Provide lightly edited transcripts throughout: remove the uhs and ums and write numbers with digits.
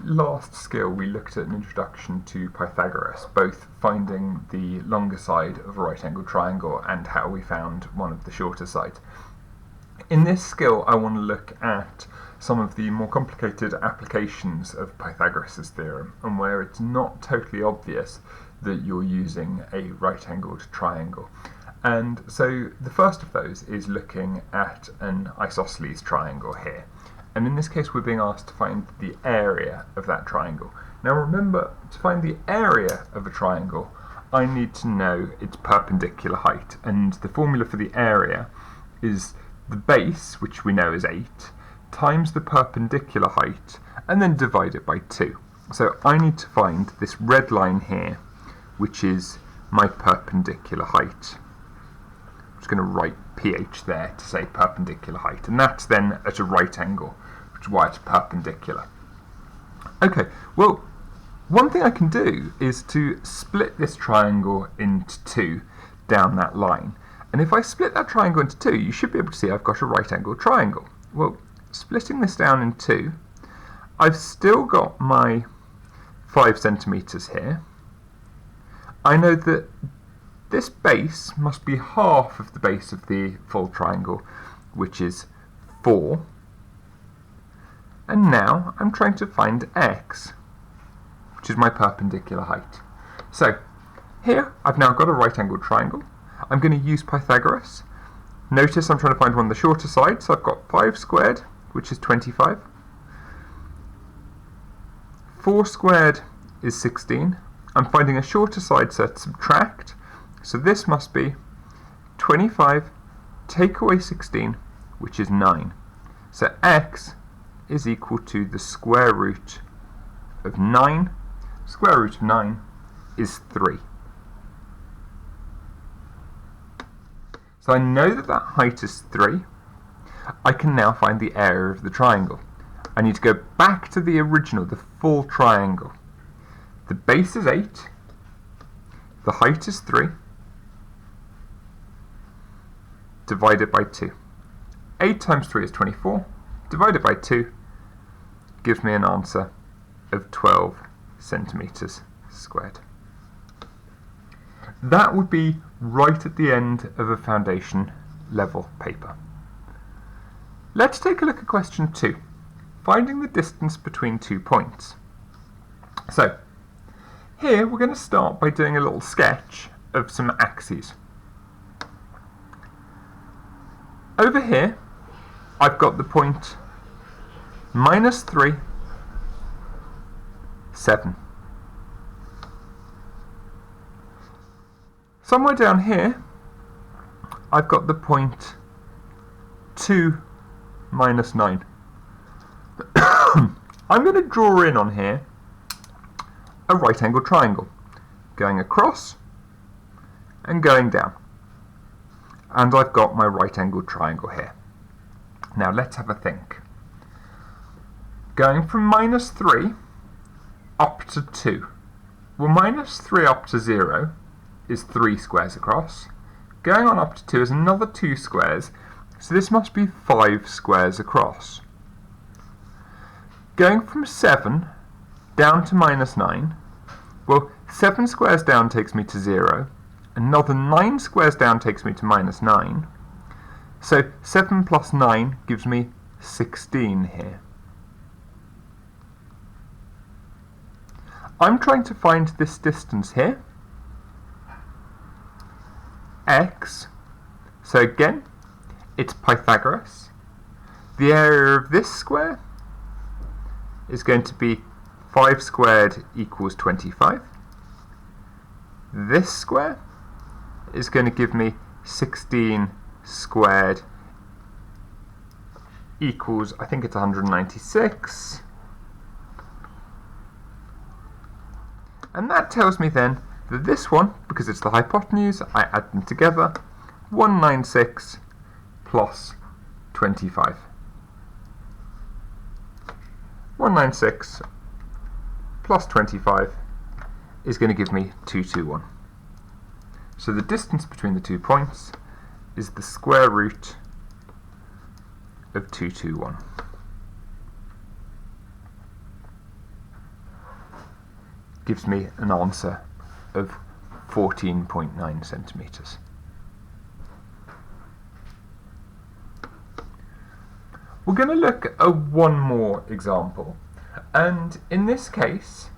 last skill we looked at an introduction to Pythagoras, both finding the longer side of a right angled triangle and how we found one of the shorter sides. In this skill I want to look at some of the more complicated applications of Pythagoras' theorem, and where it's not totally obvious that you're using a right angled triangle. And so the first of those is looking at an isosceles triangle here. And in this case we're being asked to find the area of that triangle. Now remember, to find the area of a triangle I need to know its perpendicular height, and the formula for the area is the base, which we know is 8, times the perpendicular height and then divide it by 2. So I need to find this red line here, which is my perpendicular height. I'm just going to write ph there to say perpendicular height, and that's then at a right angle, which is why it's perpendicular. Okay, well, one thing I can do is to split this triangle into 2 down that line. And if I split that triangle into 2, you should be able to see I've got a right angled triangle. Well, splitting this down in 2, I've still got my 5 centimetres here. I know that this base must be half of the base of the full triangle, which is 4. And now I'm trying to find x, which is my perpendicular height. So here I've now got a right angled triangle. I'm going to use Pythagoras. Notice I'm trying to find one of the shorter sides, so I've got 5 squared, which is 25. 4 squared is 16. I'm finding a shorter side, so subtract. So this must be 25 take away 16, which is 9. So x is equal to the square root of 9. Square root of 9 is 3. So I know that that height is 3. I can now find the area of the triangle. I need to go back to the original, the full triangle. The base is 8. The height is 3. Divided by 2. 8 times 3 is 24. Divided by 2 gives me an answer of 12 centimetres squared. That would be right at the end of a foundation level paper. Let's take a look at question 2, finding the distance between 2 points. So, here we're going to start by doing a little sketch of some axes. Over here, I've got the point -3, 7. Somewhere down here, I've got the point 2, -9. I'm going to draw in on here a right angled triangle, going across and going down. And I've got my right angled triangle here. Now let's have a think. Going from -3 up to 2. Well, -3 up to 0 is 3 squares across. Going on up to 2 is another 2 squares, so this must be 5 squares across. Going from 7 down to -9, well, 7 squares down takes me to 0, another 9 squares down takes me to -9, so 7 plus 9 gives me 16 here. I'm trying to find this distance here, x, so again, it's Pythagoras. The area of this square is going to be 5 squared equals 25. This square is going to give me 16 squared equals, I think it's 196. And that tells me then that this one, because it's the hypotenuse, I add them together, 196 plus 25. 196 plus 25 is going to give me 221. So the distance between the 2 points is the square root of 221. gives me an answer of 14.9 centimetres. We're going to look at one more example, and in this case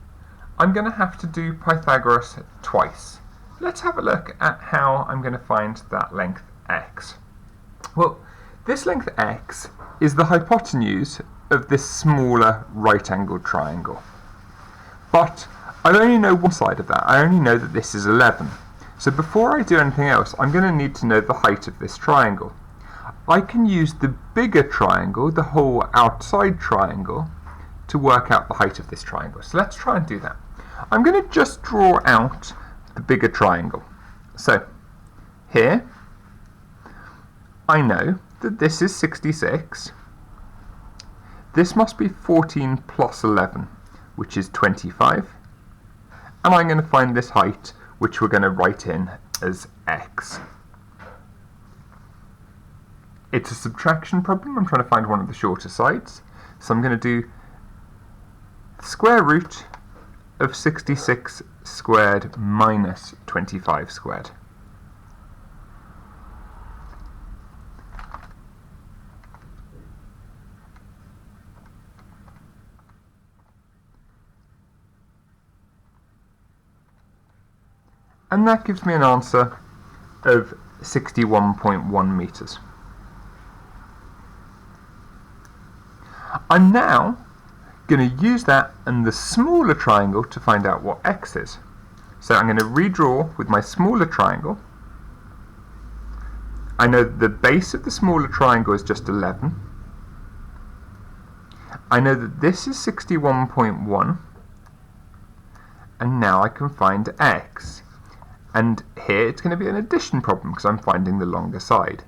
I'm going to have to do Pythagoras twice. Let's have a look at how I'm going to find that length x. Well, this length x is the hypotenuse of this smaller right-angled triangle, but I only know one side of that. I only know that this is 11. So before I do anything else, I'm going to need to know the height of this triangle. I can use the bigger triangle, the whole outside triangle, to work out the height of this triangle. So let's try and do that. I'm going to just draw out the bigger triangle. So here, I know that this is 66. This must be 14 plus 11, which is 25. And I'm going to find this height, which we're going to write in as x. It's a subtraction problem. I'm trying to find one of the shorter sides. So I'm going to do the square root of 66 squared minus 25 squared. And that gives me an answer of 61.1 metres. I'm now going to use that and the smaller triangle to find out what x is. So I'm going to redraw with my smaller triangle. I know that the base of the smaller triangle is just 11. I know that this is 61.1, and now I can find x. And here it's going to be an addition problem because I'm finding the longer side.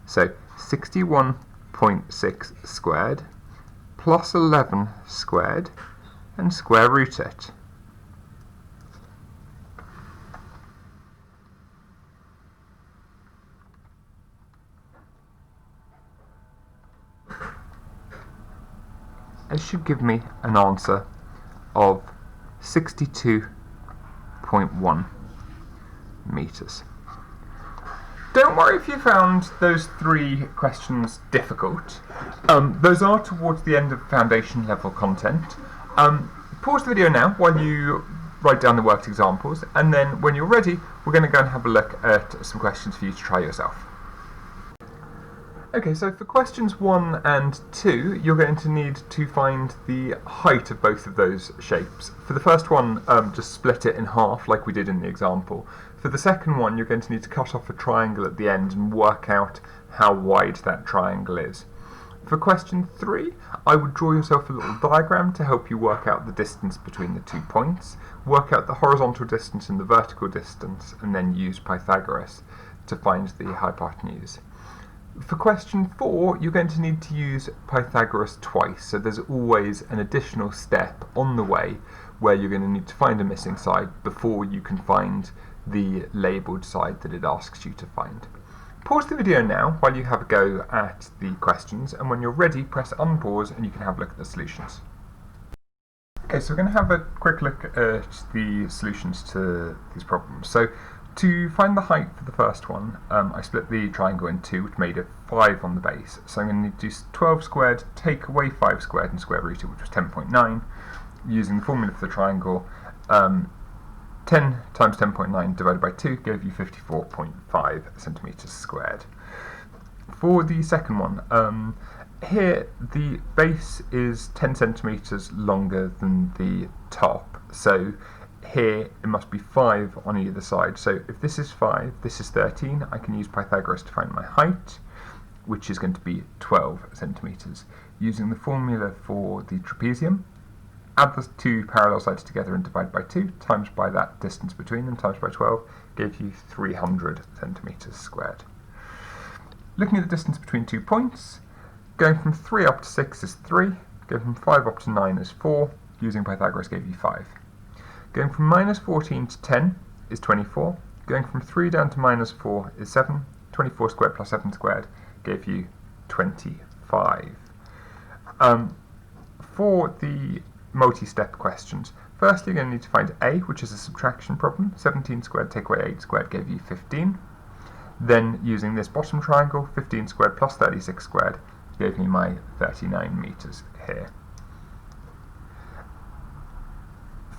So 61.6 squared plus 11 squared, and square root it. It should give me an answer of 62.1 metres. Don't worry if you found those three questions difficult. Those are towards the end of foundation level content. Pause the video now while you write down the worked examples, and then when you're ready, we're going to go and have a look at some questions for you to try yourself. Okay, so for questions 1 and 2, you're going to need to find the height of both of those shapes. For the first one, just split it in half like we did in the example. For the second one, you're going to need to cut off a triangle at the end and work out how wide that triangle is. For question 3, I would draw yourself a little diagram to help you work out the distance between the 2 points, work out the horizontal distance and the vertical distance, and then use Pythagoras to find the hypotenuse. For question 4, you're going to need to use Pythagoras twice, so there's always an additional step on the way where you're going to need to find a missing side before you can find the labelled side that it asks you to find. Pause the video now while you have a go at the questions, and when you're ready, press unpause and you can have a look at the solutions. Okay, so we're going to have a quick look at the solutions to these problems. So to find the height for the first one, I split the triangle in two, which made it 5 on the base. So I'm going to need to do 12 squared, take away 5 squared and square root it, which was 10.9. Using the formula for the triangle, 10 times 10.9 divided by 2 gave you 54.5 centimetres squared. For the second one, here the base is 10 centimetres longer than the top, so here it must be 5 on either side. So if this is 5, this is 13, I can use Pythagoras to find my height, which is going to be 12 centimetres. Using the formula for the trapezium, add the two parallel sides together and divide by 2, times by that distance between them, times by 12, gave you 300 centimetres squared. Looking at the distance between 2 points, going from 3 up to 6 is 3, going from 5 up to 9 is 4, using Pythagoras gave you 5. Going from minus 14 to 10 is 24, going from 3 down to minus 4 is 7, 24 squared plus 7 squared gave you 25. For the multi-step questions. Firstly, you're going to need to find A, which is a subtraction problem. 17 squared take away 8 squared gave you 15. Then, using this bottom triangle, 15 squared plus 36 squared gave me my 39 metres here.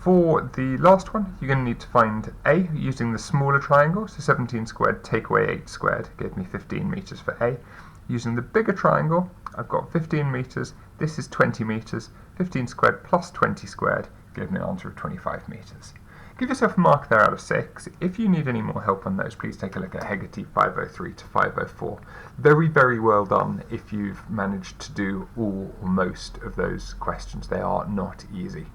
For the last one, you're going to need to find A using the smaller triangle, so 17 squared take away 8 squared gave me 15 metres for A. Using the bigger triangle, I've got 15 metres, this is 20 metres, 15 squared plus 20 squared gave me an answer of 25 metres. Give yourself a mark there out of 6. If you need any more help on those, please take a look at Hegarty 503 to 504. Very, very well done if you've managed to do all or most of those questions. They are not easy.